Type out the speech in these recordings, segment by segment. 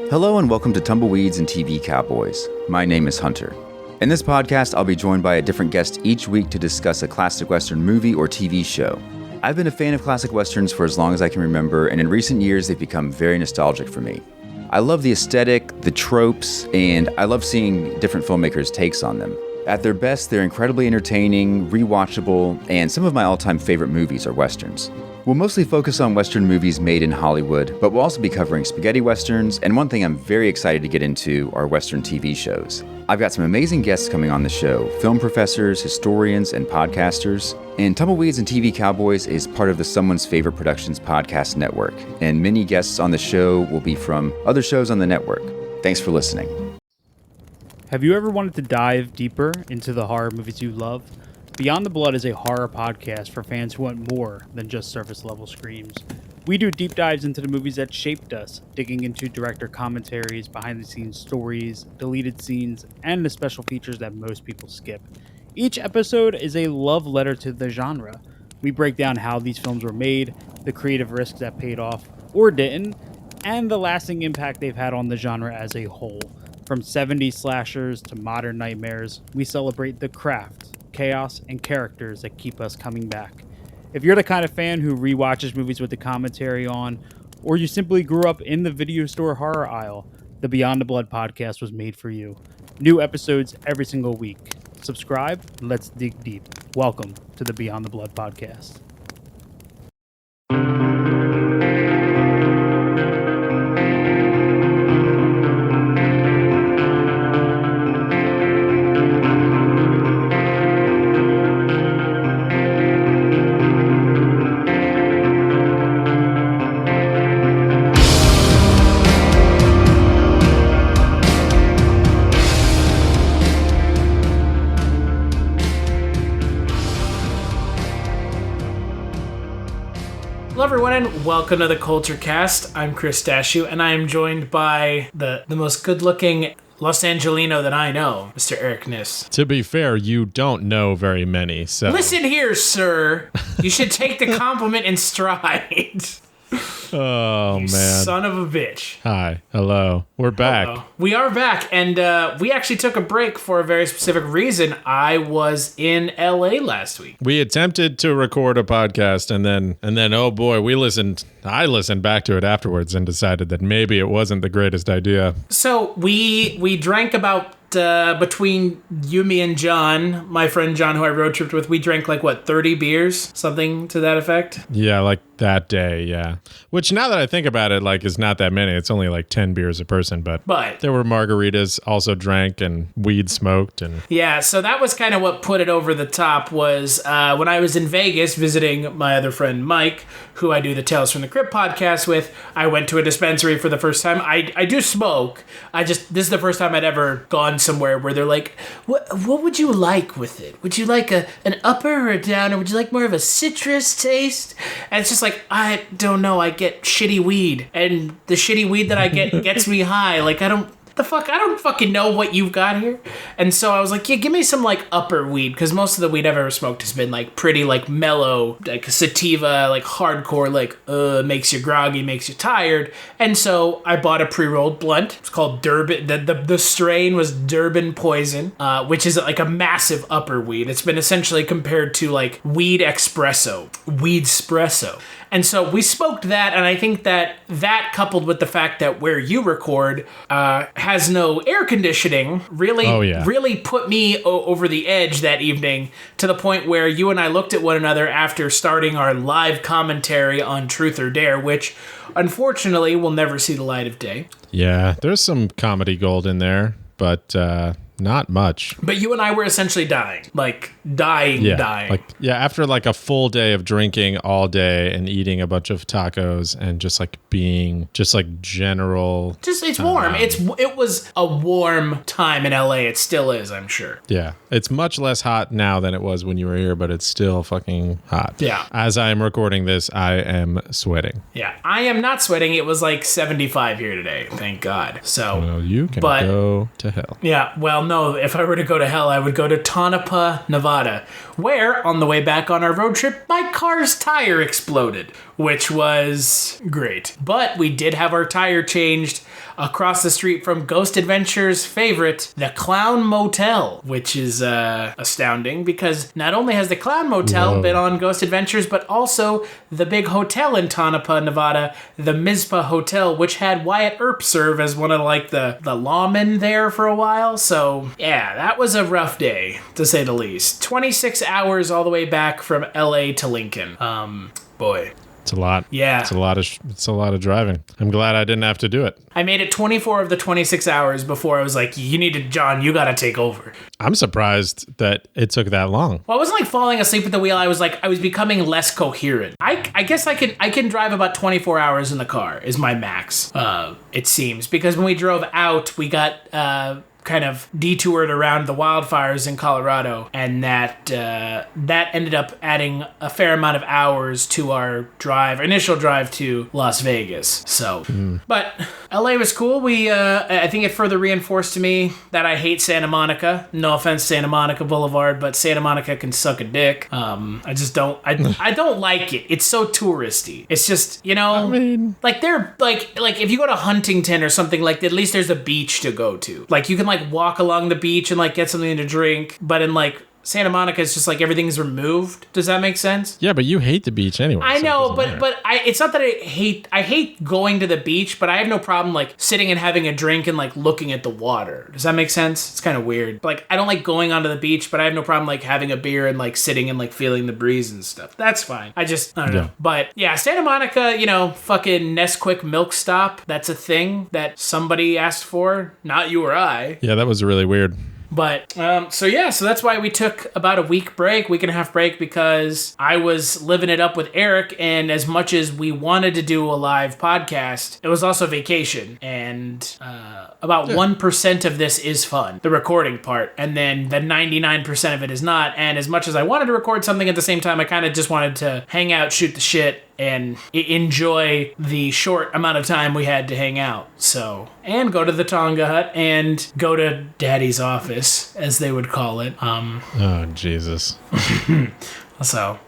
Hello and welcome to Tumbleweeds and TV Cowboys. My name is Hunter. In this podcast, I'll be joined by a different guest each week to discuss a classic Western movie or TV show. I've been a fan of classic Westerns for as long as I can remember, and in recent years, they've become very nostalgic for me. I love the aesthetic, the tropes, and I love seeing different filmmakers' takes on them. At their best, they're incredibly entertaining, rewatchable, and some of my all-time favorite movies are Westerns. We'll mostly focus on Western movies made in Hollywood, but we'll also be covering spaghetti Westerns, and one thing I'm very excited to get into are Western TV shows. I've got some amazing guests coming on the show, film professors, historians, and podcasters. And Tumbleweeds and TV Cowboys is part of the Someone's Favorite Productions podcast network, and many guests on the show will be from other shows on the network. Thanks for listening. Have you ever wanted to dive deeper into the horror movies you love? Beyond the Blood is a horror podcast for fans who want more than just surface-level screams. We do deep dives into the movies that shaped us, digging into director commentaries, behind-the-scenes stories, deleted scenes, and the special features that most people skip. Each episode is a love letter to the genre. We break down how these films were made, the creative risks that paid off or didn't, and the lasting impact they've had on the genre as a whole. From 70s slashers to modern nightmares, we celebrate the craft, chaos, and characters that keep us coming back. If you're the kind of fan who rewatches movies with the commentary on, or you simply grew up in the video store horror aisle, the Beyond the Blood podcast was made for you. New episodes every single week. Subscribe, and let's dig deep. Welcome to the Beyond the Blood podcast. Hello everyone and welcome to the Kulturecast. I'm Chris Stachiw and I am joined by the most good-looking Los Angelino that I know, Mr. Eric Kniss. To be fair, you don't know very many, so... Listen here, sir. You should take the compliment in stride. Oh, you man. Son of a bitch. Hi. Hello. We're back. Hello. We are back, and we actually took a break for a very specific reason. I was in LA last week. We attempted to record a podcast, and then oh boy, I listened back to it afterwards and decided that maybe it wasn't the greatest idea. So we drank about between you, me, and John, my friend John, who I road tripped with, we drank 30 beers, something to that effect. Yeah, like that day, yeah. Which now that I think about it, is not that many. It's only 10 beers a person, but there were margaritas also drank and weed smoked. And yeah, so that was kind of what put it over the top was when I was in Vegas visiting my other friend Mike, who I do the Tales from the Crypt podcast with. I went to a dispensary for the first time. I do smoke. This is the first time I'd ever gone somewhere where they're like, what would you like with it? Would you like an upper or a downer? Would you like more of a citrus taste? And it's just I don't know. I get shitty weed, and the shitty weed that I get gets me high. I don't fucking know what you've got here. And so I was like, yeah, give me some upper weed, because most of the weed I've ever smoked has been pretty mellow, sativa, hardcore, makes you groggy, makes you tired. And so I bought a pre-rolled blunt. It's called Durban. The strain was Durban Poison, which is a massive upper weed. It's been essentially compared to weed espresso. And so we smoked that, and I think that coupled with the fact that where you record has no air conditioning really put me over the edge that evening, to the point where you and I looked at one another after starting our live commentary on Truth or Dare, which unfortunately will never see the light of day. Yeah, there's some comedy gold in there, but not much. But you and I were essentially dying. Dying. After a full day of drinking all day and eating a bunch of tacos and just being general. It's warm. It was a warm time in LA. It still is, I'm sure. Yeah. It's much less hot now than it was when you were here, but it's still fucking hot. Yeah. As I am recording this, I am sweating. Yeah. I am not sweating. It was 75 here today. Thank God. So. Well, you can go to hell. Yeah. Well, no, if I were to go to hell, I would go to Tonopah, Nevada, where, on the way back on our road trip, my car's tire exploded, which was great. But we did have our tire changed across the street from Ghost Adventures' favorite, the Clown Motel, which is astounding because not only has the Clown Motel been on Ghost Adventures, but also the big hotel in Tonopah, Nevada, the Mizpah Hotel, which had Wyatt Earp serve as one of like the lawmen there for a while. So yeah, that was a rough day to say the least. 26 hours all the way back from LA to Lincoln. Boy. It's a lot. Yeah. It's a lot of driving. I'm glad I didn't have to do it. I made it 24 of the 26 hours before I was like, John, you gotta take over. I'm surprised that it took that long. Well, I wasn't like falling asleep at the wheel. I was becoming less coherent. I guess I can drive about 24 hours in the car is my max, it seems. Because when we drove out, we got, kind of detoured around the wildfires in Colorado, and that ended up adding a fair amount of hours to our initial drive to Las Vegas. So, but LA was cool. I think it further reinforced to me that I hate Santa Monica. No offense, Santa Monica Boulevard, but Santa Monica can suck a dick. I just don't. I don't like it. It's so touristy. It's just, like they're like if you go to Huntington or something, like at least there's a beach to go to. Like you can like walk along the beach and like get something to drink, but in like Santa Monica, it's just like everything's removed. Does that make sense? Yeah, but you hate the beach anyway. I know, but it's not that I hate going to the beach, but I have no problem like sitting and having a drink and like looking at the water. Does that make sense? It's kind of weird. Like I don't like going onto the beach, but I have no problem like having a beer and like sitting and like feeling the breeze and stuff. That's fine. I don't know. But yeah, Santa Monica, fucking Nesquik milk stop. That's a thing that somebody asked for, not you or I. Yeah, that was really weird. But, so that's why we took about a week and a half break, because I was living it up with Eric, and as much as we wanted to do a live podcast, it was also vacation, and about 1% of this is fun, the recording part, and then the 99% of it is not, and as much as I wanted to record something at the same time, I kind of just wanted to hang out, shoot the shit, and enjoy the short amount of time we had to hang out. So, and go to the Tonga hut and go to Daddy's office, as they would call it. Oh, Jesus. So,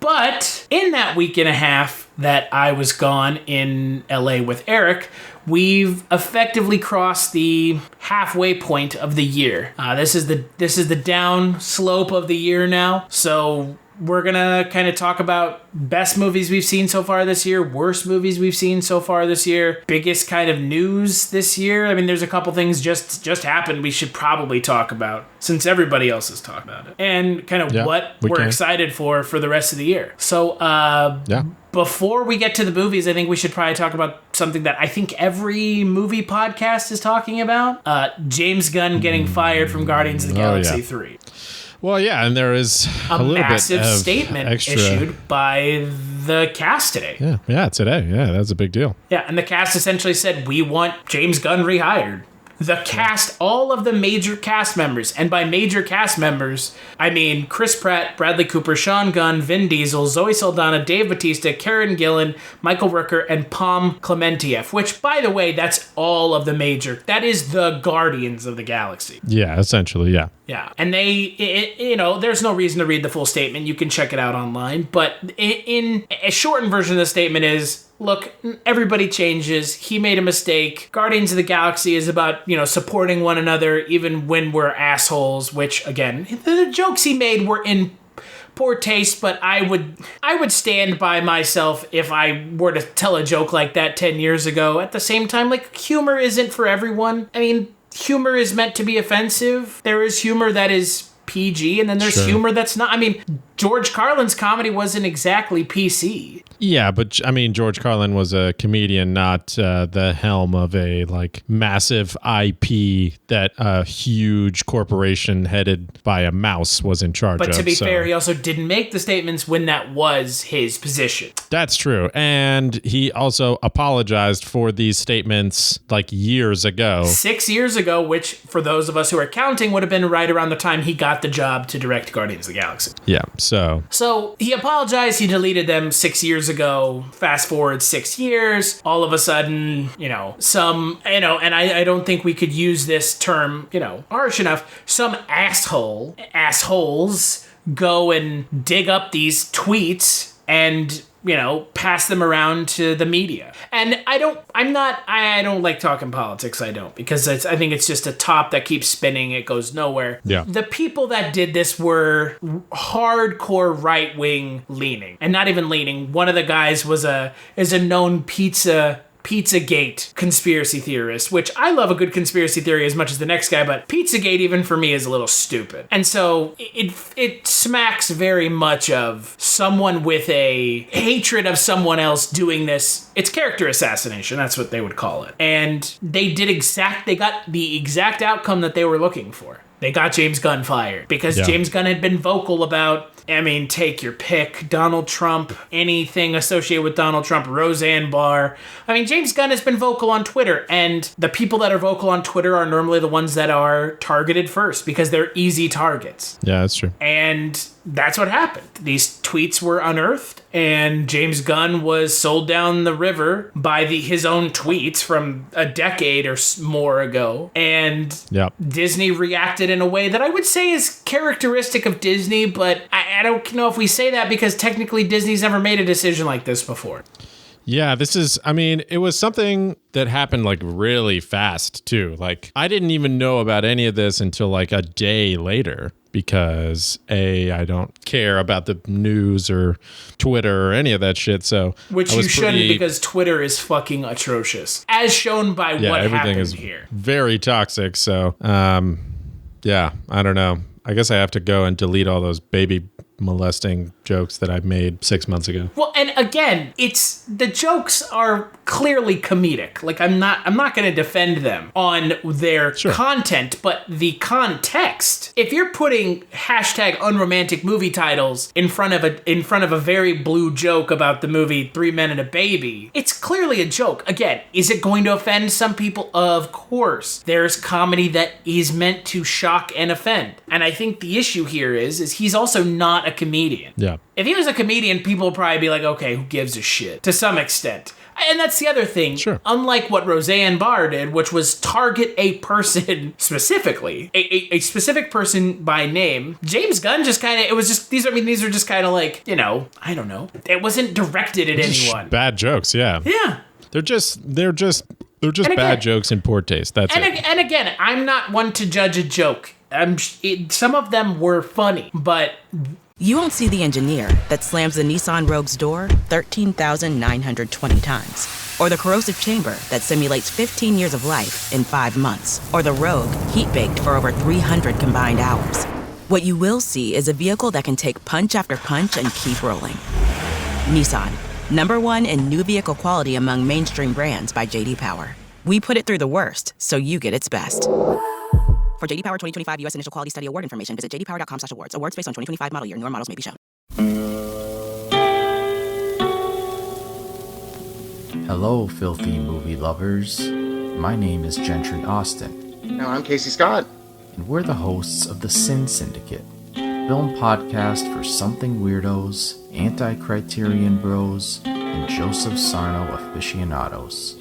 but in that week and a half that I was gone in LA with Eric, we've effectively crossed the halfway point of the year. This is the down slope of the year now. So we're going to kind of talk about best movies we've seen so far this year, worst movies we've seen so far this year, biggest kind of news this year. I mean, there's a couple things just happened we should probably talk about since everybody else is talking about it, and kind of what we're excited for the rest of the year. So, before we get to the movies, I think we should probably talk about something that I think every movie podcast is talking about. James Gunn getting fired from Guardians of the Galaxy 3. Well, yeah, and there is a little massive bit of statement extra issued by the cast today. Yeah, today. Yeah, that's a big deal. Yeah, and the cast essentially said, we want James Gunn rehired. The cast, all of the major cast members, and by major cast members, I mean Chris Pratt, Bradley Cooper, Sean Gunn, Vin Diesel, Zoe Saldana, Dave Bautista, Karen Gillan, Michael Rooker, and Pom Klementieff, which, by the way, that's all of the major. That is the Guardians of the Galaxy. Yeah, essentially, yeah. Yeah, and there's no reason to read the full statement. You can check it out online. But in a shortened version of the statement is, look, everybody changes. He made a mistake. Guardians of the Galaxy is about, supporting one another even when we're assholes, which, again, the jokes he made were in poor taste, but I would stand by myself if I were to tell a joke like that 10 years ago. At the same time, like, humor isn't for everyone. I mean, humor is meant to be offensive. There is humor that is PG, and then there's humor that's not. I mean, George Carlin's comedy wasn't exactly PC. Yeah, but I mean, George Carlin was a comedian, not the helm of a massive IP that a huge corporation headed by a mouse was in charge of. But to be fair, he also didn't make the statements when that was his position. That's true. And he also apologized for these statements years ago. 6 years ago, which for those of us who are counting would have been right around the time he got the job to direct Guardians of the Galaxy. Yeah, so he apologized. He deleted them 6 years ago. Fast forward 6 years. All of a sudden, and I don't think we could use this term, harsh enough. Some assholes go and dig up these tweets and pass them around to the media. And I don't like talking politics. I don't, because I think it's just a top that keeps spinning. It goes nowhere. Yeah. The people that did this were hardcore right-wing leaning, and not even leaning. One of the guys is a known Pizzagate conspiracy theorist, which I love a good conspiracy theory as much as the next guy, but Pizzagate even for me is a little stupid. And so it smacks very much of someone with a hatred of someone else doing this. It's character assassination, that's what they would call it. And they got the exact outcome that they were looking for. They got James Gunn fired because James Gunn had been vocal about, take your pick, Donald Trump, anything associated with Donald Trump, Roseanne Barr. James Gunn has been vocal on Twitter, and the people that are vocal on Twitter are normally the ones that are targeted first because they're easy targets. Yeah, that's true. And that's what happened. These tweets were unearthed, and James Gunn was sold down the river by his own tweets from a decade or more ago. And Disney reacted in a way that I would say is characteristic of Disney, but I don't know if we say that because technically Disney's never made a decision like this before. Yeah, it was something that happened like really fast too. Like I didn't even know about any of this until like a day later because I don't care about the news or Twitter or any of that shit. So which you shouldn't, because Twitter is fucking atrocious, as shown by what everything happened is here. Very toxic. So I don't know. I guess I have to go and delete all those baby molesting jokes that I've made 6 months ago. Well, and again, the jokes are clearly comedic. Like I'm not going to defend them on their content, but the context. If you're putting #unromantic movie titles in front of a very blue joke about the movie 3 Men and a Baby, it's clearly a joke. Again, is it going to offend some people? Of course. There's comedy that is meant to shock and offend. And I think the issue here is he's also not a comedian. Yeah. If he was a comedian, people would probably be like, okay, who gives a shit? To some extent. And that's the other thing. Sure. Unlike what Roseanne Barr did, which was target a person specifically, a specific person by name, James Gunn just kind of, these are just kind of like, I don't know. It wasn't directed at anyone. Bad jokes, yeah. Yeah. They're just bad jokes in poor taste. That's it. And again, I'm not one to judge a joke. Some of them were funny, but You won't see the engineer that slams the Nissan Rogue's door 13,920 times. Or the corrosive chamber that simulates 15 years of life in 5 months. Or the Rogue heat-baked for over 300 combined hours. What you will see is a vehicle that can take punch after punch and keep rolling. Nissan, #1 in new vehicle quality among mainstream brands by J.D. Power. We put it through the worst, so you get its best. For J.D. Power 2025 U.S. Initial Quality Study Award information, visit jdpower.com/awards. Awards based on 2025 model year. Newer models may be shown. Hello, filthy movie lovers. My name is Gentry Austin. And I'm Casey Scott. And we're the hosts of the Sin Syndicate, film podcast for something weirdos, anti-criterion bros, and Joseph Sarno aficionados.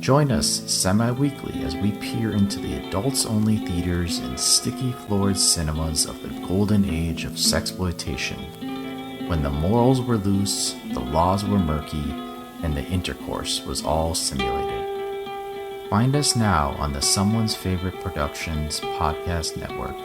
Join us semi-weekly as we peer into the adults-only theaters and sticky-floored cinemas of the golden age of sexploitation, when the morals were loose, the laws were murky, and the intercourse was all simulated. Find us now on the Someone's Favorite Productions podcast network.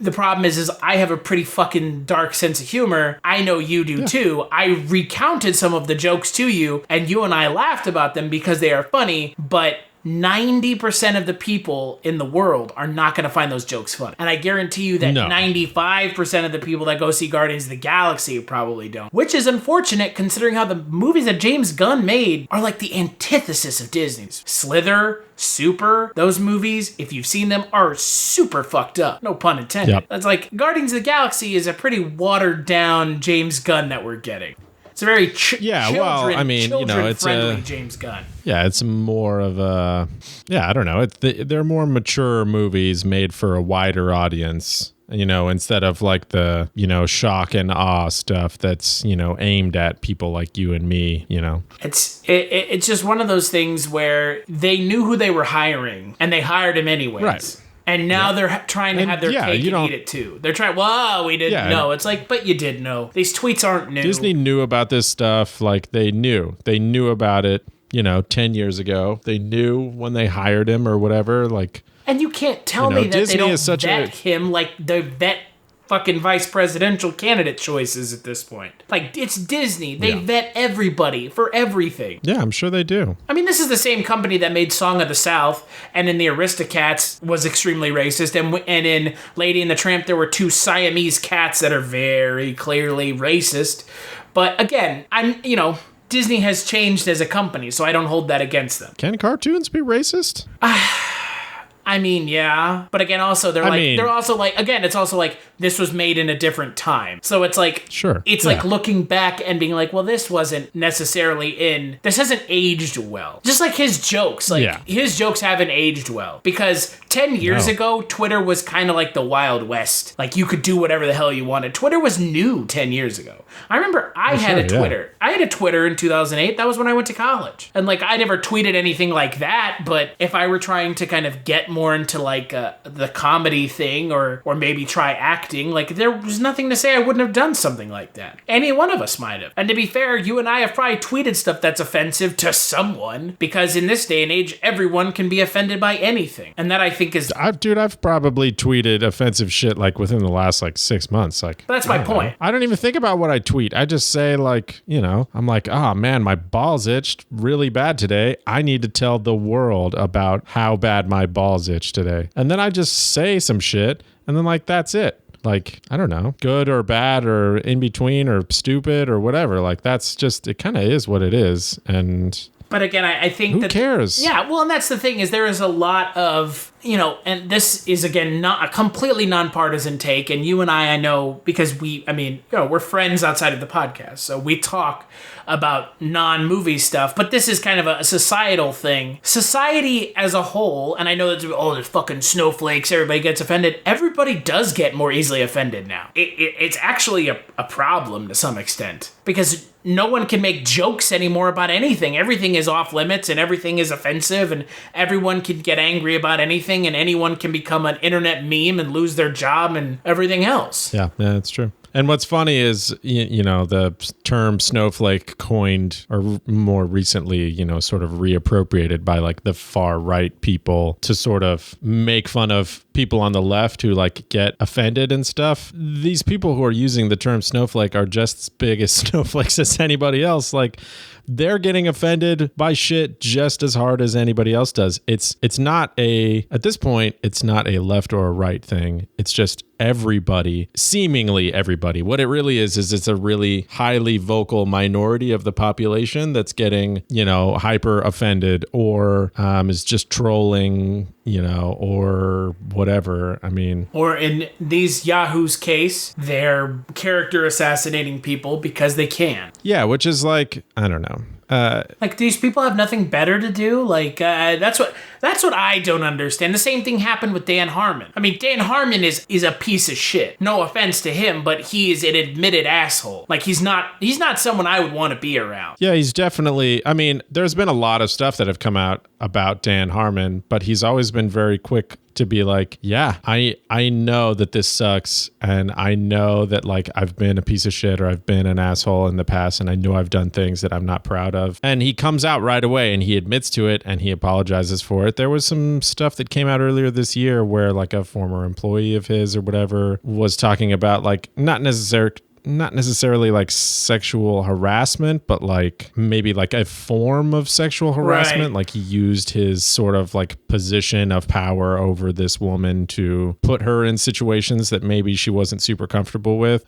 The problem is I have a pretty fucking dark sense of humor. I know you do too. I recounted some of the jokes to you, and you and I laughed about them because they are funny, but 90% of the people in the world are not going to find those jokes funny. And I guarantee you that 95% of the people that go see Guardians of the Galaxy probably don't. Which is unfortunate considering how the movies that James Gunn made are like the antithesis of Disney's. Slither, Super, those movies, if you've seen them, are super fucked up. No pun intended. Yep. That's like, Guardians of the Galaxy is a pretty watered down James Gunn that we're getting. It's a very children-friendly James Gunn. Yeah, it's more of a... Yeah, I don't know. They're more mature movies made for a wider audience, instead of like the, shock and awe stuff that's, aimed at people like you and me, It's just one of those things where they knew who they were hiring, and they hired him anyways. Right. And now they're trying to have their cake and eat it too. They're trying, well, we didn't know. It's like, but you did know. These tweets aren't new. Disney knew about this stuff. Like, they knew. They knew about it, 10 years ago. They knew when they hired him or whatever. Like, and you can't tell me that Disney they don't is such vet him like they vet fucking vice presidential candidate choices at this point. Like, it's Disney. They vet everybody for everything. Yeah, I'm sure they do. I mean, this is the same company that made Song of the South, and in the Aristocats was extremely racist, and in Lady and the Tramp there were two Siamese cats that are very clearly racist. But again, Disney has changed as a company, so I don't hold that against them. Can cartoons be racist? I mean, yeah, but again, also it's also like this was made in a different time, so it's like, sure, it's like looking back and being like, well, this wasn't necessarily this hasn't aged well. Just like his jokes, his jokes haven't aged well because 10 years ago, Twitter was kind of like the Wild West. Like, you could do whatever the hell you wanted. Twitter was new 10 years ago. I remember I had a Twitter. I had a Twitter in 2008. That was when I went to college. And like, I never tweeted anything like that, but if I were trying to kind of get more into like the comedy thing or maybe try acting, like, there was nothing to say I wouldn't have done something like that. Any one of us might have. And to be fair, you and I have probably tweeted stuff that's offensive to someone because in this day and age, everyone can be offended by anything. And that I think is... I've probably tweeted offensive shit like within the last like 6 months. Like, that's my point. I don't even think about what I tweet. I just say like, I'm like, oh man, my balls itched really bad today. I need to tell the world about how bad my balls itch today. And then I just say some shit and then like, that's it. Like, I don't know, good or bad or in between or stupid or whatever. Like, that's just, it kind of is what it is. But again, I think who cares? Yeah, well, and that's the thing is there is a lot of, and this is, again, not a completely nonpartisan take. And you and I know, because we're friends outside of the podcast. So we talk about non-movie stuff. But this is kind of a societal thing. Society as a whole, and I know that, there's fucking snowflakes, everybody gets offended. Everybody does get more easily offended now. It's actually a problem to some extent. Because no one can make jokes anymore about anything. Everything is off limits and everything is offensive and everyone can get angry about anything and anyone can become an internet meme and lose their job and everything else. Yeah, that's true. And what's funny is, the term snowflake coined or more recently, sort of reappropriated by like the far right people to sort of make fun of people on the left who like get offended and stuff. These people who are using the term snowflake are just as big as snowflakes as anybody else. Like, they're getting offended by shit just as hard as anybody else does. It's not at this point, it's not a left or a right thing. It's just everybody, seemingly everybody. What it really is it's a really highly vocal minority of the population that's getting, hyper offended or is just trolling, or whatever. I mean, or in these Yahoo's case, they're character assassinating people because they can. Yeah, which is like, I don't know. Like, these people have nothing better to do. Like, that's what I don't understand. The same thing happened with Dan Harmon. I mean, Dan Harmon is a piece of shit. No offense to him, but he is an admitted asshole. Like, he's not someone I would want to be around. Yeah, he's definitely, I mean, there's been a lot of stuff that have come out about Dan Harmon, but he's always been very quick to be like, yeah, I know that this sucks, and I know that like I've been a piece of shit or I've been an asshole in the past, and I know I've done things that I'm not proud of. And he comes out right away and he admits to it and he apologizes for it. There was some stuff that came out earlier this year where like a former employee of his or whatever was talking about like not necessarily like sexual harassment, but like maybe like a form of sexual harassment. Right. Like, he used his sort of like position of power over this woman to put her in situations that maybe she wasn't super comfortable with.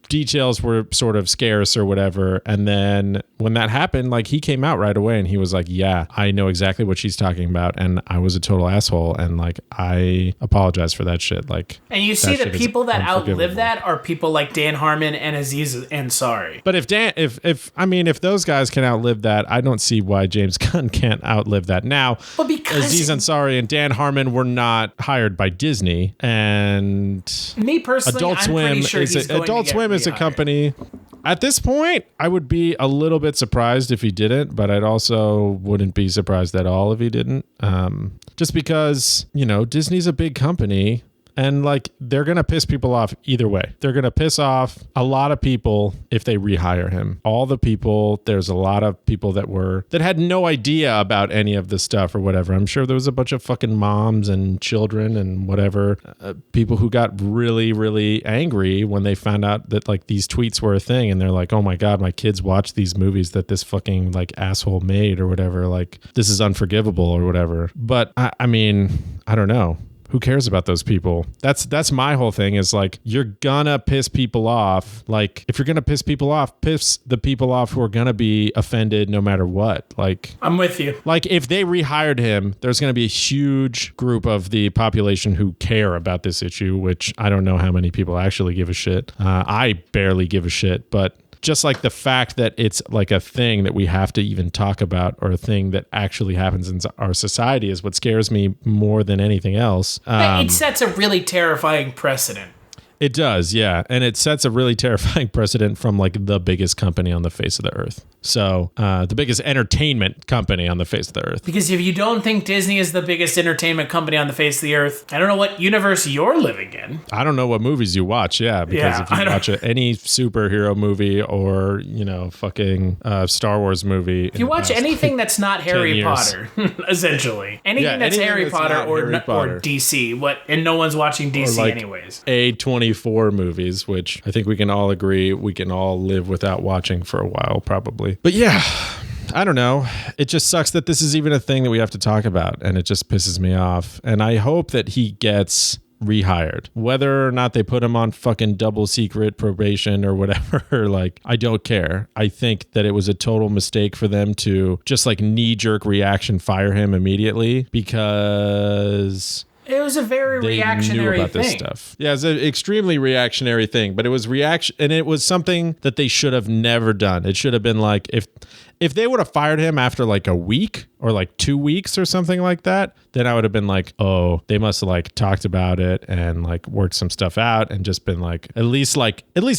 Details were sort of scarce or whatever. And then when that happened, like, he came out right away and he was like, yeah, I know exactly what she's talking about. And I was a total asshole. And like, I apologize for that shit. Like, and you see the people that outlive that are people like Dan Harmon and Aziz Ansari. But if those guys can outlive that, I don't see why James Gunn can't outlive that. Now, because Aziz Ansari and Dan Harmon were not hired by Disney, and me personally, Adult Swim is a company. At this point, I would be a little bit surprised if he didn't, but I'd also wouldn't be surprised at all if he didn't. Just because, Disney's a big company. And like, they're going to piss people off either way. They're going to piss off a lot of people if they rehire him. All the people, there's a lot of people that had no idea about any of this stuff or whatever. I'm sure there was a bunch of fucking moms and children and whatever, people who got really, really angry when they found out that like these tweets were a thing. And they're like, oh my God, my kids watch these movies that this fucking like asshole made or whatever. Like, this is unforgivable or whatever. But I mean, I don't know. Who cares about those people? That's my whole thing is like, you're gonna piss people off. Like, if you're gonna piss people off, piss the people off who are gonna be offended no matter what. Like, I'm with you. Like, if they rehired him, there's gonna be a huge group of the population who care about this issue, which I don't know how many people actually give a shit. I barely give a shit, but just like the fact that it's like a thing that we have to even talk about or a thing that actually happens in our society is what scares me more than anything else. It sets a really terrifying precedent. It does, yeah. And it sets a really terrifying precedent from like the biggest company on the face of the earth. So the biggest entertainment company on the face of the earth. Because if you don't think Disney is the biggest entertainment company on the face of the earth, I don't know what universe you're living in. I don't know what movies you watch, yeah. Because if you watch any superhero movie or, fucking Star Wars movie. If you watch anything that's not Harry Potter, essentially. Anything that's Harry Potter or DC, and no one's watching DC like anyways. A24 movies, which I think we can all agree we can all live without watching for a while, probably. But yeah, I don't know. It just sucks that this is even a thing that we have to talk about, and it just pisses me off. And I hope that he gets rehired, whether or not they put him on fucking double secret probation or whatever. Like, I don't care. I think that it was a total mistake for them to just like knee-jerk reaction fire him immediately, because it was a very reactionary thing. This stuff. Yeah, it's an extremely reactionary thing, but it was reaction, and it was something that they should have never done. It should have been like, if they would have fired him after like a week or like 2 weeks or something like that, then I would have been like, oh, they must have like talked about it and like worked some stuff out and just been like, at least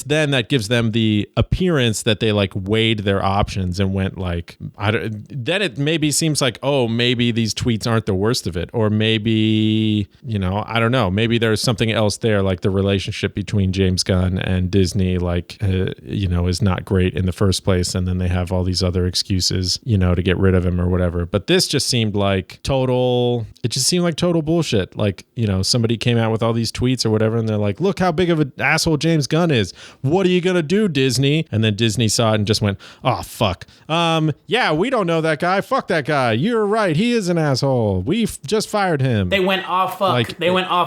then that gives them the appearance that they like weighed their options and went like, then it maybe seems like, oh, maybe these tweets aren't the worst of it. Or maybe, I don't know, maybe there's something else there, like the relationship between James Gunn and Disney, like, is not great in the first place. And then they have all these other excuses, to get rid of him or whatever. But this just seemed like total bullshit. Like, somebody came out with all these tweets or whatever, and they're like, look how big of an asshole James Gunn is. What are you going to do, Disney? And then Disney saw it and just went, oh, fuck. Yeah, we don't know that guy. Fuck that guy. You're right. He is an asshole. We've just fired him. They went, oh, fuck.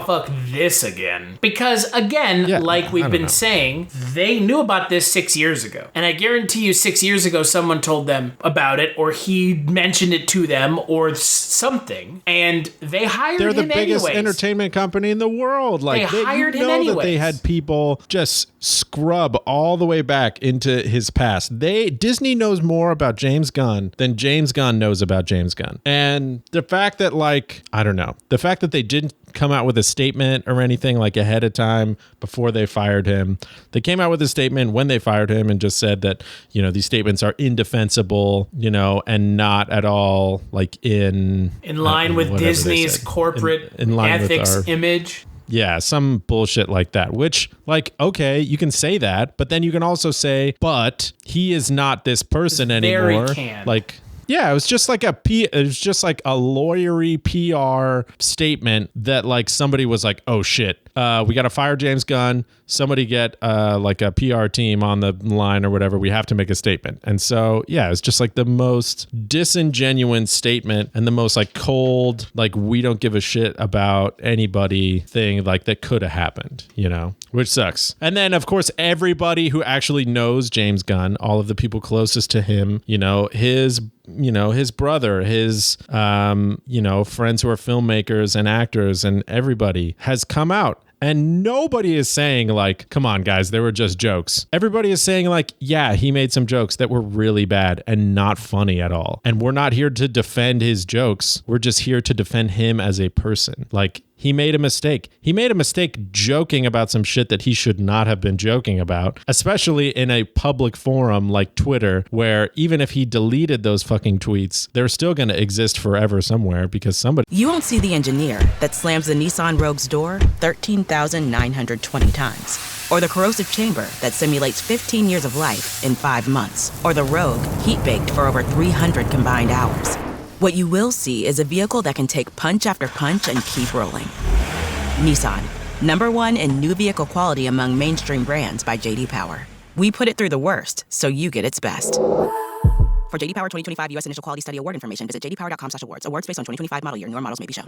Fuck this again. Because, again, we've been saying, they knew about this 6 years ago. And I guarantee you 6 years ago, someone told them about it, or he mentioned it to them or something, and they hired him anyways. They're the biggest entertainment company in the world. Like, they hired him anyways. That they had people just scrub all the way back into his past. Disney knows more about James Gunn than James Gunn knows about James Gunn. And the fact that, the fact that they didn't come out with a statement or anything like ahead of time before they fired him. They came out with a statement when they fired him and just said that, these statements are indefensible, and not at all like in line with Disney's corporate ethics image. Yeah, some bullshit like that, which, like, okay, you can say that, but then you can also say, but he is not this person anymore. Very canned. Like, yeah, it was just like a lawyery PR statement that like somebody was like, oh shit, we got to fire James Gunn. Somebody get like a PR team on the line or whatever. We have to make a statement. And so, yeah, it's just like the most disingenuous statement and the most like cold, like we don't give a shit about anybody thing like that could have happened, which sucks. And then, of course, everybody who actually knows James Gunn, all of the people closest to him, his brother, his, friends who are filmmakers and actors and everybody has come out. And nobody is saying like, come on, guys, they were just jokes. Everybody is saying like, yeah, he made some jokes that were really bad and not funny at all. And we're not here to defend his jokes. We're just here to defend him as a person. Like, he made a mistake. He made a mistake joking about some shit that he should not have been joking about, especially in a public forum like Twitter, where even if he deleted those fucking tweets, they're still going to exist forever somewhere because somebody... You won't see the engineer that slams the Nissan Rogue's door 13,920 times. Or the corrosive chamber that simulates 15 years of life in 5 months. Or the Rogue heat-baked for over 300 combined hours. What you will see is a vehicle that can take punch after punch and keep rolling. Nissan, #1 in new vehicle quality among mainstream brands by J.D. Power. We put it through the worst, so you get its best. For J.D. Power 2025 U.S. Initial Quality Study Award information, visit jdpower.com/awards. Awards based on 2025 model year. Newer models may be shown.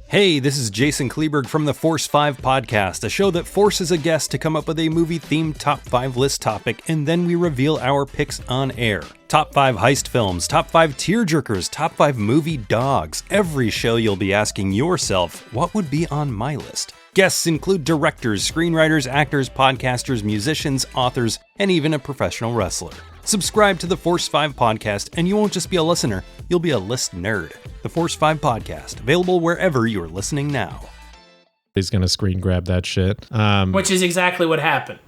Hey, this is Jason Kleberg from the Force 5 podcast, a show that forces a guest to come up with a movie-themed top 5 list topic, and then we reveal our picks on air. Top 5 heist films, top 5 tearjerkers, top 5 movie dogs. Every show you'll be asking yourself, what would be on my list? Guests include directors, screenwriters, actors, podcasters, musicians, authors, and even a professional wrestler. Subscribe to the Force 5 podcast, and you won't just be a listener, you'll be a list nerd. The Force 5 podcast, available wherever you're listening now. He's going to screen grab that shit. Which is exactly what happened.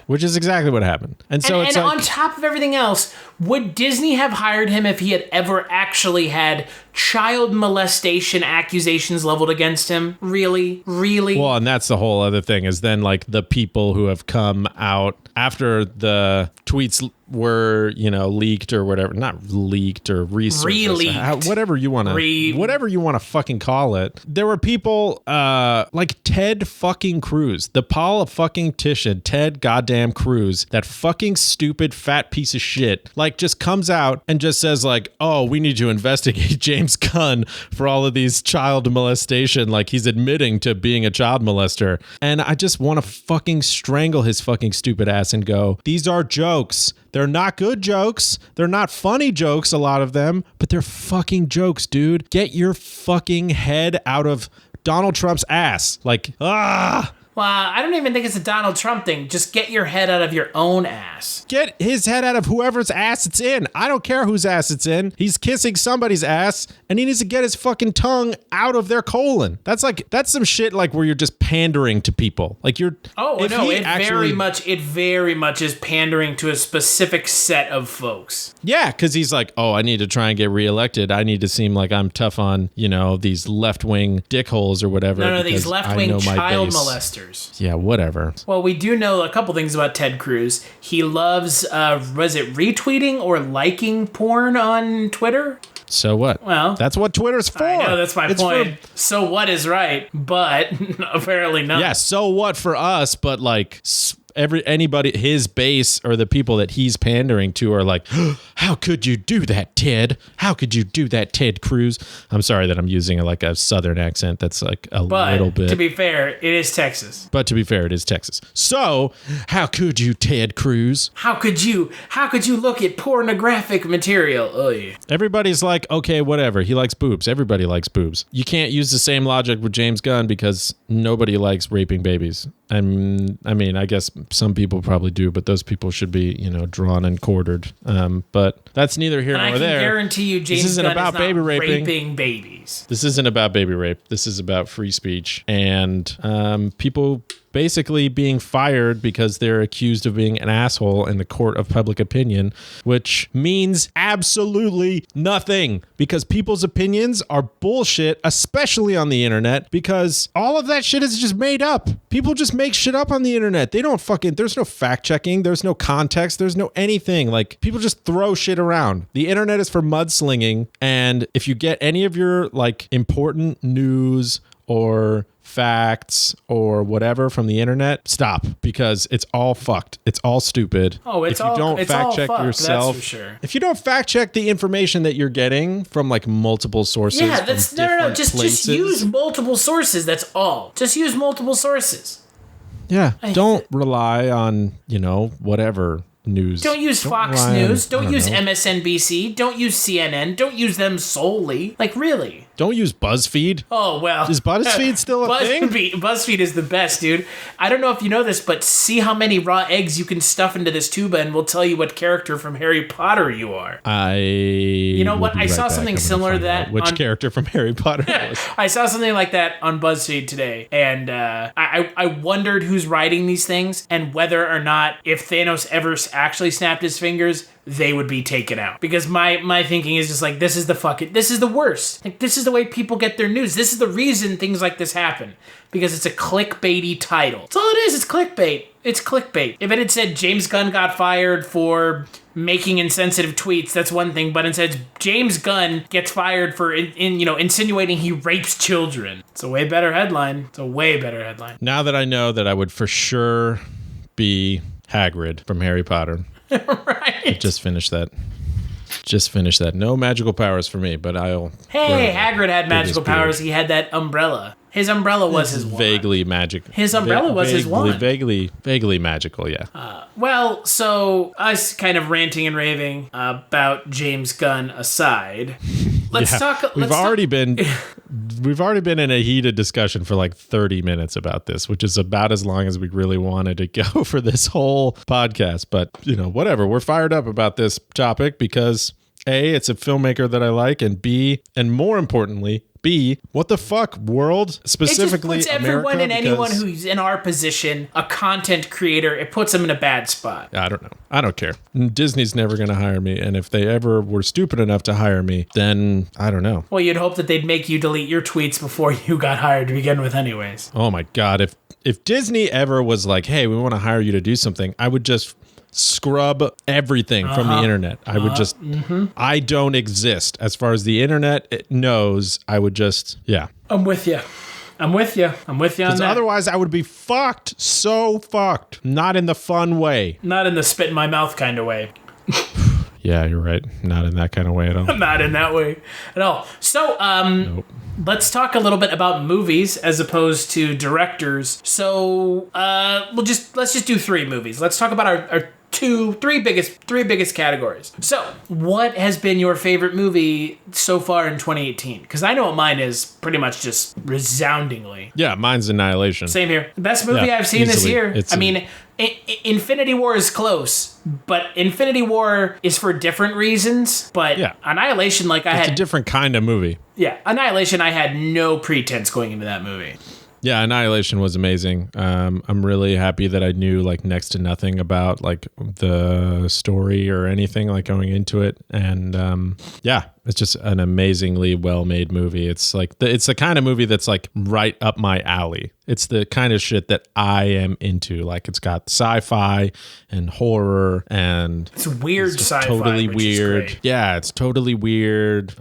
And so and on top of everything else, would Disney have hired him if he had ever actually had child molestation accusations leveled against him? Really? Well, and that's the whole other thing is then like the people who have come out after the tweets were, leaked or whatever, not leaked or resurfaced, whatever you want to fucking call it. There were people like Ted fucking Cruz, the politician Ted goddamn Cruz, that fucking stupid fat piece of shit, like just comes out and just says like, oh, we need to investigate James Gunn for all of these child molestation, like he's admitting to being a child molester. And I just want to fucking strangle his fucking stupid ass and go, these are jokes. They're not good jokes. They're not funny jokes, a lot of them, but they're fucking jokes, dude. Get your fucking head out of Donald Trump's ass. Like, Well, I don't even think it's a Donald Trump thing. Just get your head out of your own ass. Get his head out of whoever's ass it's in. I don't care whose ass it's in. He's kissing somebody's ass, and he needs to get his fucking tongue out of their colon. That's some shit like where you're just pandering to people. Like you're. Oh no! It very much is pandering to a specific set of folks. Yeah, because he's like, oh, I need to try and get reelected. I need to seem like I'm tough on these left wing dickholes or whatever. No, these left wing child molesters. Yeah, whatever. Well, we do know a couple things about Ted Cruz. He loves, was it retweeting or liking porn on Twitter? So what? Well, that's what Twitter's for. I know, that's my point. So what is right, but apparently not. Yeah, so what for us, but like anybody, his base or the people that he's pandering to are like, how could you do that, Ted? How could you do that, Ted Cruz? I'm sorry that I'm using a southern accent that's like little bit. To be fair, it is Texas. So, how could you, Ted Cruz? How could you look at pornographic material? Oh yeah. Everybody's like, okay, whatever. He likes boobs. Everybody likes boobs. You can't use the same logic with James Gunn because nobody likes raping babies. I mean, I guess some people probably do, but those people should be, drawn and quartered. But that's neither here nor there. I can guarantee you, James Gunn is not raping babies. This isn't about baby rape. This is about free speech and people basically being fired because they're accused of being an asshole in the court of public opinion, which means absolutely nothing because people's opinions are bullshit, especially on the internet, because all of that shit is just made up. People just make shit up on the internet. They don't there's no fact checking. There's no context. There's no anything. Like people just throw shit around. The internet is for mudslinging. And if you get any of your like important news or facts or whatever from the internet, stop, because it's all fucked. It's all stupid. Oh, if you don't fact check yourself, that's for sure. If you don't fact check the information that you're getting from like multiple sources, just use multiple sources. That's all. Just use multiple sources. Yeah, don't rely on whatever news. Don't use Fox News. Don't use MSNBC. Don't use CNN. Don't use them solely. Like really. Don't use BuzzFeed. Oh, well. Is BuzzFeed still a thing? BuzzFeed is the best, dude. I don't know if you know this, but see how many raw eggs you can stuff into this tuba and we'll tell you what character from Harry Potter you are. You know what? I saw something similar to that. Which character from Harry Potter was? I saw something like that on BuzzFeed today, and I wondered who's writing these things and whether or not if Thanos ever actually snapped his fingers, they would be taken out. Because my thinking is just like, this is the worst. Like, this is the way people get their news. This is the reason things like this happen. Because it's a clickbaity title. That's all it is. It's clickbait. It's clickbait. If it had said James Gunn got fired for making insensitive tweets, that's one thing. But instead, James Gunn gets fired for insinuating he rapes children. It's a way better headline. Now that I know that I would for sure be Hagrid from Harry Potter. Right. Just finished that. No magical powers for me, but I'll... Hey, Hagrid had magical powers. He had that umbrella. His umbrella was his wand. Vaguely magic. His umbrella was his wand. Vaguely magical, yeah. Well, so us kind of ranting and raving about James Gunn aside, let's talk... We've already been in a heated discussion for like 30 minutes about this, which is about as long as we really wanted to go for this whole podcast. But, whatever. We're fired up about this topic because A, it's a filmmaker that I like, and B, and more importantly, B, what the fuck, world? Specifically, it just puts everyone and anyone who's in our position, a content creator, it puts them in a bad spot. I don't know. I don't care. Disney's never going to hire me, and if they ever were stupid enough to hire me, then I don't know. Well, you'd hope that they'd make you delete your tweets before you got hired to begin with anyways. Oh my God. If Disney ever was like, hey, we want to hire you to do something, I would just scrub everything from the internet. I would just, I don't exist. As far as the internet knows, I would just, yeah. I'm with you. I'm with you on that. Otherwise, I would be fucked. So fucked. Not in the fun way. Not in the spit in my mouth kind of way. Yeah, you're right. Not in that kind of way at all. Not in that way at all. So, nope. Let's talk a little bit about movies as opposed to directors. So, let's just do 3 movies. Let's talk about our three biggest categories. So, what has been your favorite movie so far in 2018? Because I know what mine is pretty much just resoundingly. Yeah, mine's Annihilation. Same here. The best movie I've seen this year. Infinity War is close, but Infinity War is for different reasons. But Annihilation, it's a different kind of movie. Yeah, Annihilation, I had no pretense going into that movie. Yeah, Annihilation was amazing. I'm really happy that I knew next to nothing about the story or anything going into it, and it's just an amazingly well-made movie. It's it's the kind of movie that's right up my alley. It's the kind of shit that I am into. It's got sci-fi and horror, and it's weird sci-fi, totally which weird. Is great. Yeah, it's totally weird.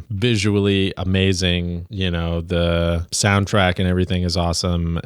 Visually amazing. The soundtrack and everything is awesome.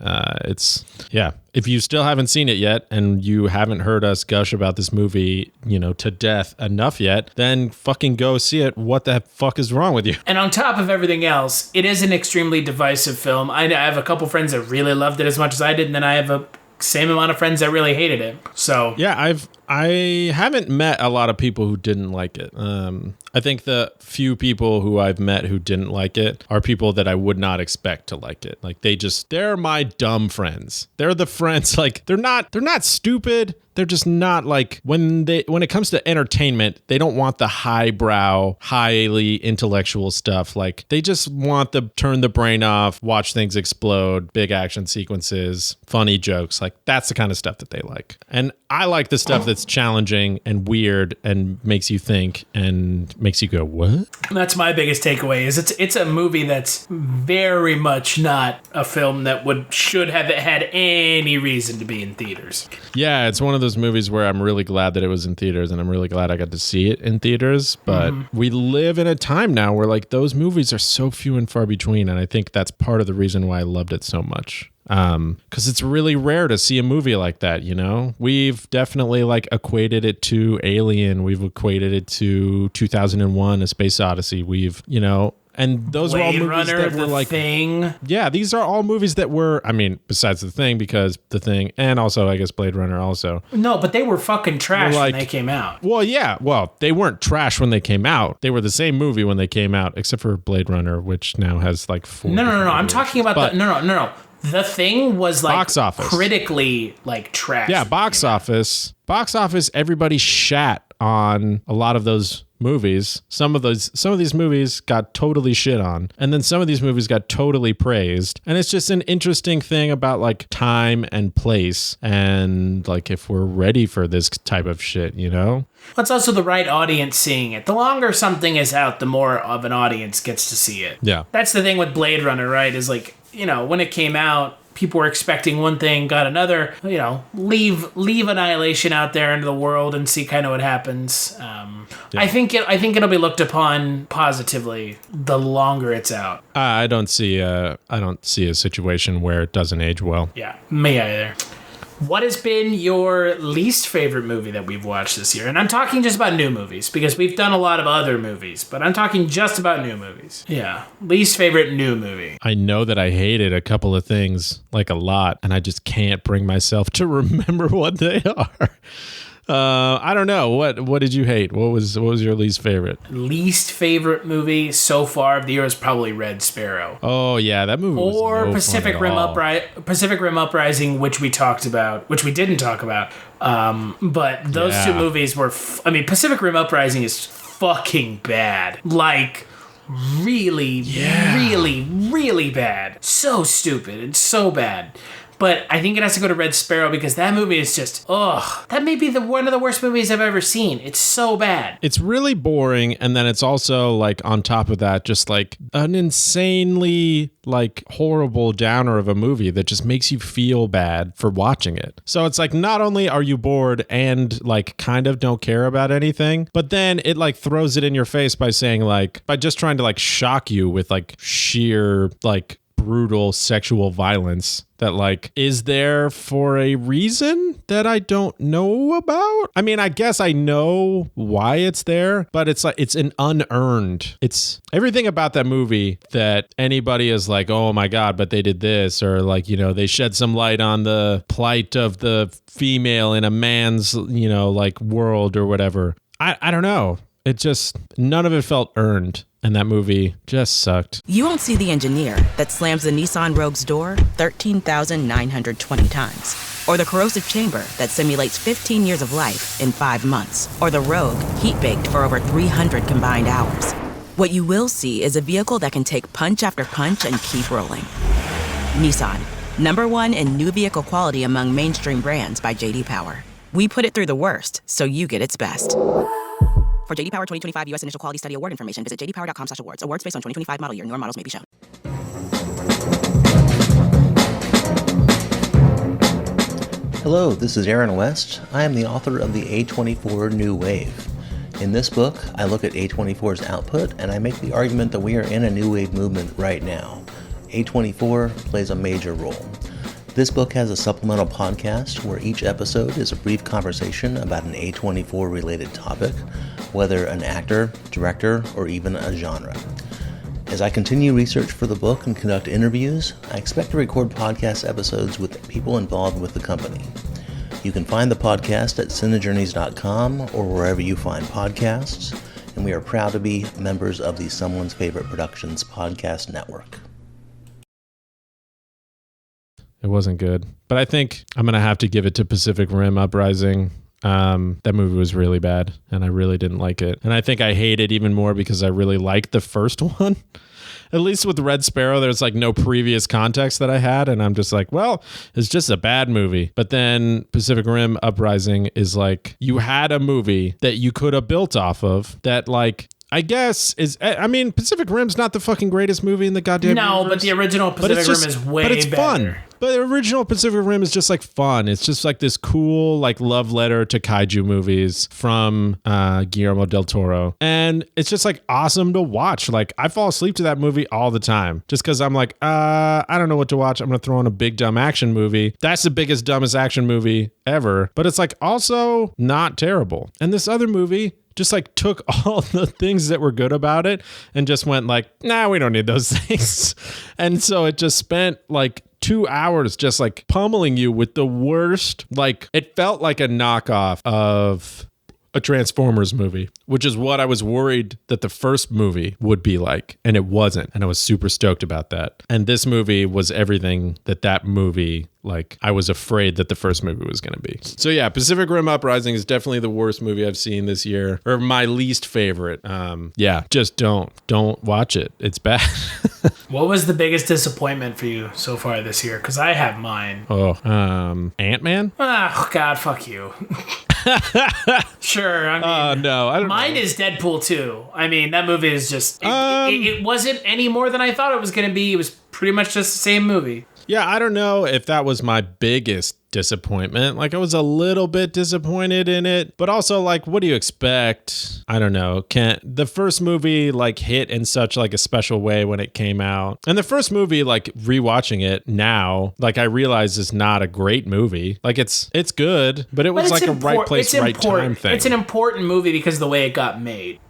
If you still haven't seen it yet and you haven't heard us gush about this movie, to death enough yet, then fucking go see it. What the fuck is wrong with you? And on top of everything else, it is an extremely divisive film. I have a couple friends that really loved it as much as I did, and then I have a same amount of friends that really hated it. So yeah, I haven't met a lot of people who didn't like it. I think the few people who I've met who didn't like it are people that I would not expect to like it. They're my dumb friends. They're the friends, they're not stupid. They're just not when it comes to entertainment, they don't want the highbrow, highly intellectual stuff. They just want to turn the brain off, watch things explode, big action sequences, funny jokes. That's the kind of stuff that they like. And I like the stuff that's challenging and weird and makes you think and makes you go, what? That's my biggest takeaway is it's a movie that's very much not a film that should have had any reason to be in theaters. Yeah, it's one of those movies where I'm really glad that it was in theaters, and I'm really glad I got to see it in theaters. But we live in a time now where those movies are so few and far between, and I think that's part of the reason why I loved it so much. Because it's really rare to see a movie like that, We've definitely equated it to Alien. We've equated it to 2001: A Space Odyssey. We've, And those were all Blade movies Runner, that were The like, Thing. yeah, these are all movies that were, I mean, besides The Thing, because The Thing, and also, I guess, Blade Runner also. No, but they were fucking trash Like- when they came out. Well, yeah, well, they weren't trash when they came out. They were the same movie when they came out, except for Blade Runner, which now has like 4. No. I'm different talking about But- no. The Thing was like Box office. critically like trash. Yeah, box office. Box office, everybody shat on a lot of those movies. Some of these movies got totally shit on, and then some of these movies got totally praised. And it's just an interesting thing about like time and place, and like if we're ready for this type of shit, you know? It's also the right audience seeing it. The longer something is out, the more of an audience gets to see it. Yeah. That's the thing with Blade Runner, right? Is like, when it came out, people were expecting one thing, got another. Leave Annihilation out there into the world and see kind of what happens. Yeah. I think it'll be looked upon positively the longer it's out. I don't see a situation where it doesn't age well. Yeah, me either. What has been your least favorite movie that we've watched this year? And I'm talking just about new movies, because we've done a lot of other movies, but I'm talking just about new movies. Yeah, least favorite new movie. I know that I hated a couple of things, like a lot, and I just can't bring myself to remember what they are. I don't know. What did you hate? What was your least favorite? Least favorite movie so far of the year is probably Red Sparrow. Oh yeah, that movie was Or no Pacific fun Rim at all. Pacific Rim Uprising, which we didn't talk about. But those two movies were. Pacific Rim Uprising is fucking bad. Like really, really bad. So stupid and so bad. But I think it has to go to Red Sparrow because that movie is just, that may be one of the worst movies I've ever seen. It's so bad. It's really boring, and then it's also like on top of that, just like an insanely like horrible downer of a movie that just makes you feel bad for watching it. So it's like not only are you bored and like kind of don't care about anything, but then it like throws it in your face by saying like, by just trying to like shock you with like sheer like brutal sexual violence that like is there for a reason that I don't know about. I mean, I guess I know why it's there, but it's like it's an unearned. It's everything about that movie that anybody is like, oh my god, but they did this, or like, they shed some light on the plight of the female in a man's, like world or whatever. I don't know. It just, none of it felt earned. And that movie just sucked. You won't see the engineer that slams the Nissan Rogue's door 13,920 times. Or the corrosive chamber that simulates 15 years of life in 5 months. Or the Rogue heat-baked for over 300 combined hours. What you will see is a vehicle that can take punch after punch and keep rolling. Nissan, #1 in new vehicle quality among mainstream brands by J.D. Power. We put it through the worst, so you get its best. For J.D. Power 2025 U.S. Initial Quality Study Award information, visit jdpower.com/awards. Awards based on 2025 model year. Newer models may be shown. Hello, this is Aaron West. I am the author of the A24 New Wave. In this book, I look at A24's output and I make the argument that we are in a new wave movement right now. A24 plays a major role. This book has a supplemental podcast where each episode is a brief conversation about an A24 related topic, whether an actor, director, or even a genre. As I continue research for the book and conduct interviews, I expect to record podcast episodes with people involved with the company. You can find the podcast at cinejourneys.com or wherever you find podcasts, and we are proud to be members of the Someone's Favorite Productions podcast network. It wasn't good. But I think I'm going to have to give it to Pacific Rim Uprising. That movie was really bad, and I really didn't like it. And I think I hate it even more because I really liked the first one. At least with Red Sparrow, there's like no previous context that I had, and I'm just like, well, it's just a bad movie. But then Pacific Rim Uprising is like, you had a movie that you could have built off of that like, I guess Pacific Rim's not the fucking greatest movie in the goddamn universe. But the original Pacific Rim is way better. But it's better. fun. But the original Pacific Rim is just like fun. It's just like this cool like love letter to kaiju movies from Guillermo del Toro. And it's just like awesome to watch. Like I fall asleep to that movie all the time just because I'm like, I don't know what to watch. I'm going to throw on a big dumb action movie. That's the biggest, dumbest action movie ever. But it's like also not terrible. And this other movie just like took all the things that were good about it and just went like, nah, we don't need those things. And so it just spent like 2 hours just like pummeling you with the worst, like it felt like a knockoff of a Transformers movie, which is what I was worried that the first movie would be like, and it wasn't. And I was super stoked about that. And this movie was everything that movie, like I was afraid that the first movie was going to be. So yeah, Pacific Rim Uprising is definitely the worst movie I've seen this year, or my least favorite. Yeah, just don't watch it. It's bad. What was the biggest disappointment for you so far this year? Because I have mine. Ant-Man? Oh God, fuck you. Sure. I mean, no, I don't mine know. is Deadpool 2. I mean, that movie is just, it wasn't any more than I thought it was going to be. It was pretty much just the same movie. Yeah, I don't know if that was my biggest disappointment. Like I was a little bit disappointed in it, but also like, what do you expect? I don't know. The first movie like hit in such like a special way when it came out. And the first movie, like rewatching it now, like I realize is not a great movie. Like it's good, but it was like a right place, right time thing. It's an important movie because of the way it got made.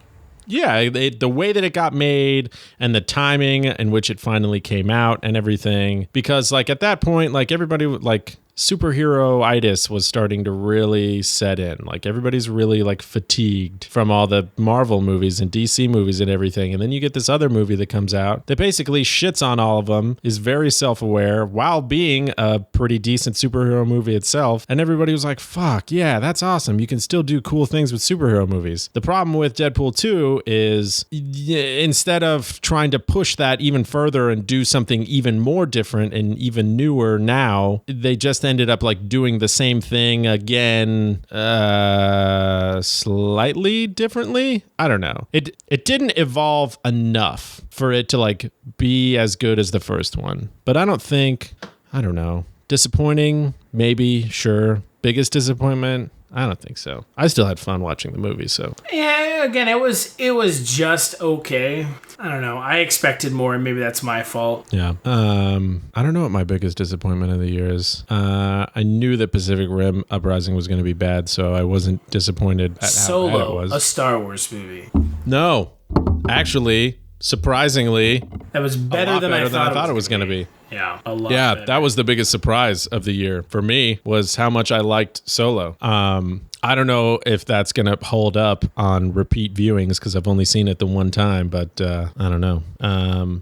Yeah, the way that it got made and the timing in which it finally came out and everything. Because like at that point, like everybody like superhero-itis was starting to really set in. Like everybody's really like fatigued from all the Marvel movies and DC movies and everything. And then you get this other movie that comes out that basically shits on all of them, is very self-aware while being a pretty decent superhero movie itself. And everybody was like, fuck, yeah, that's awesome. You can still do cool things with superhero movies. The problem with Deadpool 2 is instead of trying to push that even further and do something even more different and even newer now, they just ended up like doing the same thing again, slightly differently. I don't know. It didn't evolve enough for it to like be as good as the first one. But I don't know. Disappointing, maybe, sure. Biggest disappointment? I don't think so. I still had fun watching the movie, so. Yeah, again, it was just okay. I don't know. I expected more, and maybe that's my fault. Yeah. I don't know what my biggest disappointment of the year is. I knew that Pacific Rim Uprising was going to be bad, so I wasn't disappointed at how bad it was. A Star Wars movie. No. Actually, surprisingly, that was better than I thought it was going to be. Yeah, a lot. Yeah, better. that was the biggest surprise of the year for me, was how much I liked Solo. I don't know if that's going to hold up on repeat viewings because I've only seen it the one time, but I don't know.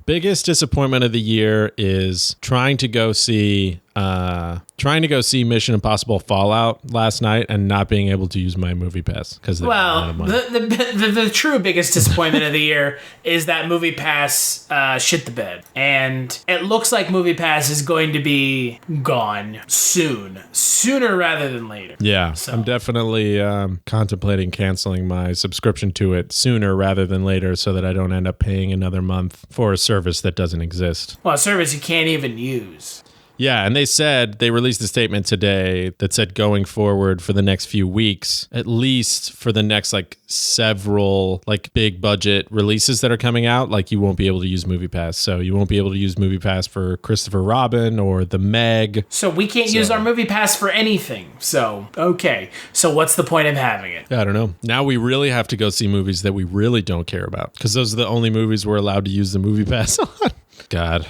Biggest disappointment of the year is trying to go see Mission Impossible Fallout last night and not being able to use my movie pass because the true biggest disappointment of the year is that movie pass shit the bed, and it looks like movie pass is going to be gone sooner rather than later. Yeah, so. I'm definitely contemplating canceling my subscription to it sooner rather than later so that I don't end up paying another month for a service that doesn't exist. Well, a service you can't even use. Yeah, and they released a statement today that said going forward for the next few weeks, at least for the next like several like big budget releases that are coming out, like you won't be able to use MoviePass. So you won't be able to use MoviePass for Christopher Robin or The Meg. So we can't use our MoviePass for anything. So, okay. So what's the point of having it? I don't know. Now we really have to go see movies that we really don't care about because those are the only movies we're allowed to use the MoviePass on. God.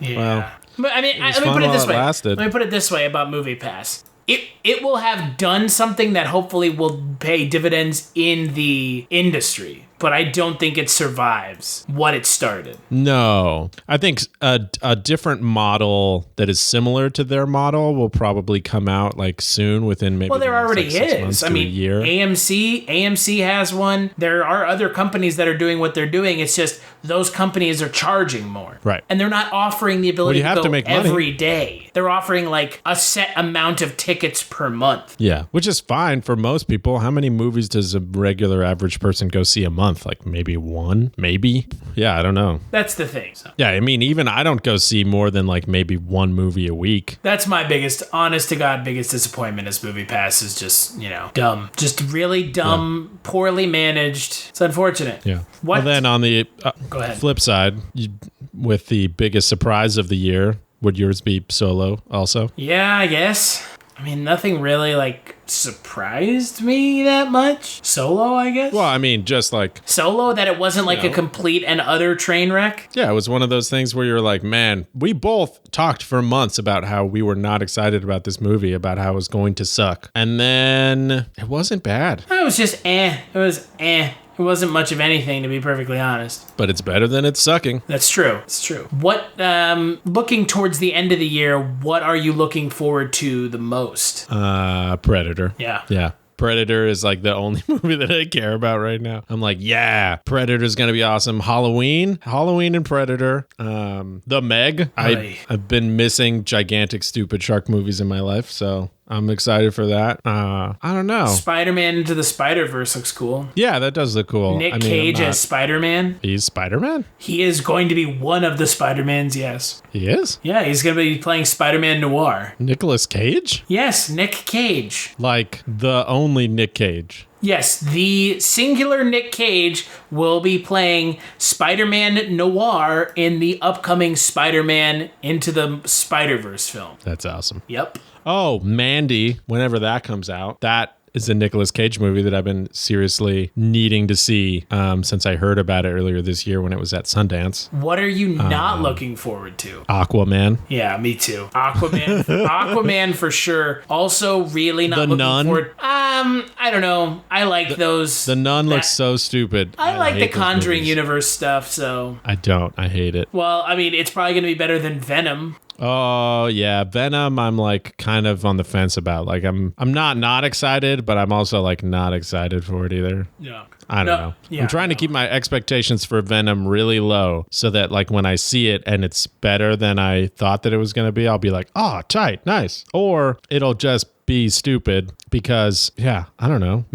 Yeah. Well. But I mean, let me put it this way. Let me put it this way about MoviePass. It will have done something that hopefully will pay dividends in the industry, but I don't think it survives what it started. No. I think a different model that is similar to their model will probably come out like soon within maybe there already like 6 months is. I to mean, a year. AMC has one. There are other companies that are doing what they're doing. It's just those companies are charging more. Right. And they're not offering the ability to go make every money. day. They're offering like a set amount of tickets per month. Yeah, which is fine for most people. How many movies does a regular average person go see a month? month, like maybe one, maybe. Yeah, I don't know. That's the thing. So. Yeah, I mean, even I don't go see more than like maybe one movie a week. That's my biggest, honest to God, biggest disappointment is MoviePass is just, dumb. Just really dumb, poorly managed. It's unfortunate. Yeah. What? Well, then on the Go ahead. flip side, with the biggest surprise of the year, would yours be Solo also? Yeah, I guess. I mean, nothing really, surprised me that much. Solo, I guess? Well, I mean, just like... Solo, that it wasn't a complete and utter train wreck? Yeah, it was one of those things where you're like, man, we both talked for months about how we were not excited about this movie, about how it was going to suck. And then it wasn't bad. It was just It was It wasn't much of anything, to be perfectly honest. But it's better than it's sucking. That's true. It's true. What, looking towards the end of the year, what are you looking forward to the most? Predator. Yeah. Yeah. Predator is like the only movie that I care about right now. I'm like, yeah, Predator's gonna be awesome. Halloween and Predator. The Meg. I've been missing gigantic, stupid shark movies in my life, so I'm excited for that. I don't know. Spider-Man Into the Spider-Verse looks cool. Yeah, that does look cool. Nick Cage as Spider-Man. He's Spider-Man? He is going to be one of the Spider-Mans, yes. He is? Yeah, he's going to be playing Spider-Man Noir. Nicolas Cage? Yes, Nick Cage. Like the only Nick Cage. Yes, the singular Nick Cage will be playing Spider-Man Noir in the upcoming Spider-Man Into the Spider-Verse film. That's awesome. Yep. Oh, Mandy, whenever that comes out, that is a Nicolas Cage movie that I've been seriously needing to see since I heard about it earlier this year when it was at Sundance. What are you not looking forward to? Aquaman. Yeah, me too. Aquaman for sure. Also, really not looking forward. I don't know. I like those. The Nun looks so stupid. I like the Conjuring universe stuff, so. I don't. I hate it. Well, I mean, it's probably going to be better than Venom. Oh yeah, Venom. I'm like kind of on the fence about. Like I'm not excited, but I'm also like not excited for it either. Yeah, I don't know. Yeah, I'm trying to keep my expectations for Venom really low, so that like when I see it and it's better than I thought that it was gonna be, I'll be like, oh, tight, nice. Or it'll just be stupid because I don't know.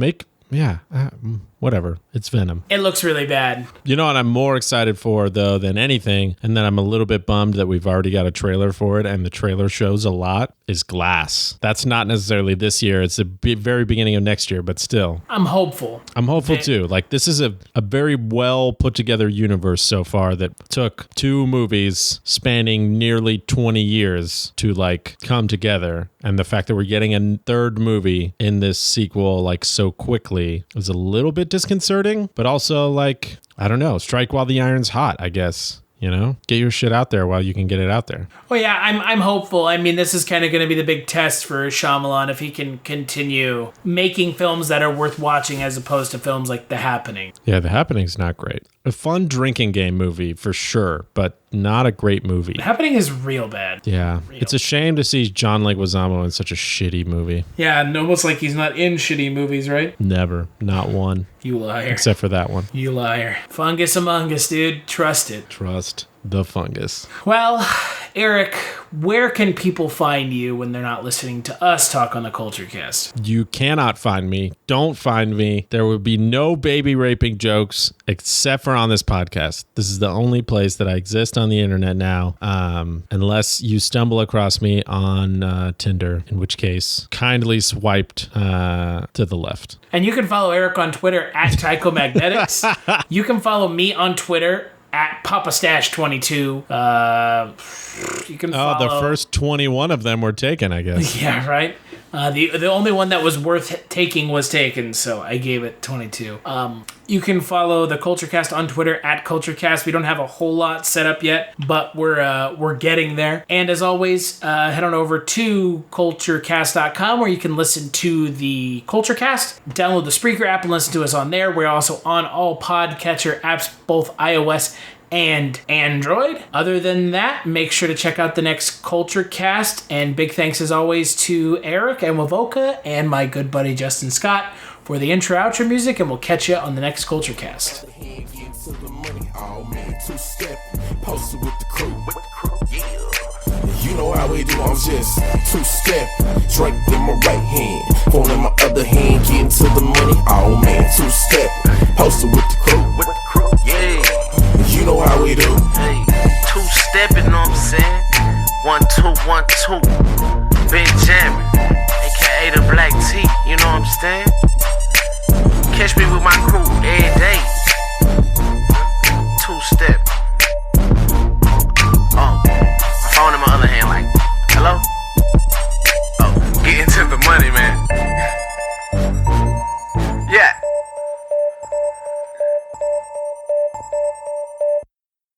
Whatever. It's Venom. It looks really bad. You know what I'm more excited for, though, than anything, and then I'm a little bit bummed that we've already got a trailer for it, and the trailer shows a lot, is Glass. That's not necessarily this year. It's the very beginning of next year, but still. I'm hopeful. Too. Like, this is a very well put together universe so far that took 2 movies spanning nearly 20 years to, like, come together. And the fact that we're getting a 3rd movie in this sequel, like, so quickly is a little bit disconcerting, but also, like, I don't know, strike while the iron's hot, I guess. You know, get your shit out there while you can get it out there. Well, yeah, I'm hopeful. I mean, this is kind of going to be the big test for Shyamalan if he can continue making films that are worth watching as opposed to films like The Happening. Yeah, The Happening's not great. A fun drinking game movie for sure, but not a great movie. The Happening is real bad. Yeah, it's a shame to see John Leguizamo in such a shitty movie. Yeah, and almost like he's not in shitty movies, right? Never, not one. You liar. Except for that one. You liar. Fungus Among Us, dude. Trust it. Trust the fungus. Well, Eric, where can people find you when they're not listening to us talk on the Kulturecast? You cannot find me. Don't find me. There will be no baby raping jokes except for on this podcast. This is the only place that I exist on the internet now, unless you stumble across me on Tinder, in which case kindly swiped to the left. And you can follow Eric on Twitter at Tychomagnetics. You can follow me on Twitter at PapaStash22. You can follow... the first 21 of them were taken, I guess. Yeah, right? The only one that was worth taking was taken, so I gave it 22. You can follow the Kulturecast on Twitter at Kulturecast. We don't have a whole lot set up yet, but we're getting there. And as always, head on over to Kulturecast.com where you can listen to the Kulturecast. Download the Spreaker app and listen to us on there. We're also on all podcatcher apps, both iOS and Android. Other than that, make sure to check out the next Kulturecast. And big thanks as always to Eric and Wavoka and my good buddy Justin Scott for the intro outro music, and we'll catch you on the next Kulturecast. You know how we do, I'm just 2-step, drink in my right hand, phone in my other hand, getting to the money, oh man, 2-step, posted with the crew. Catch me with my crew every day. Two-step.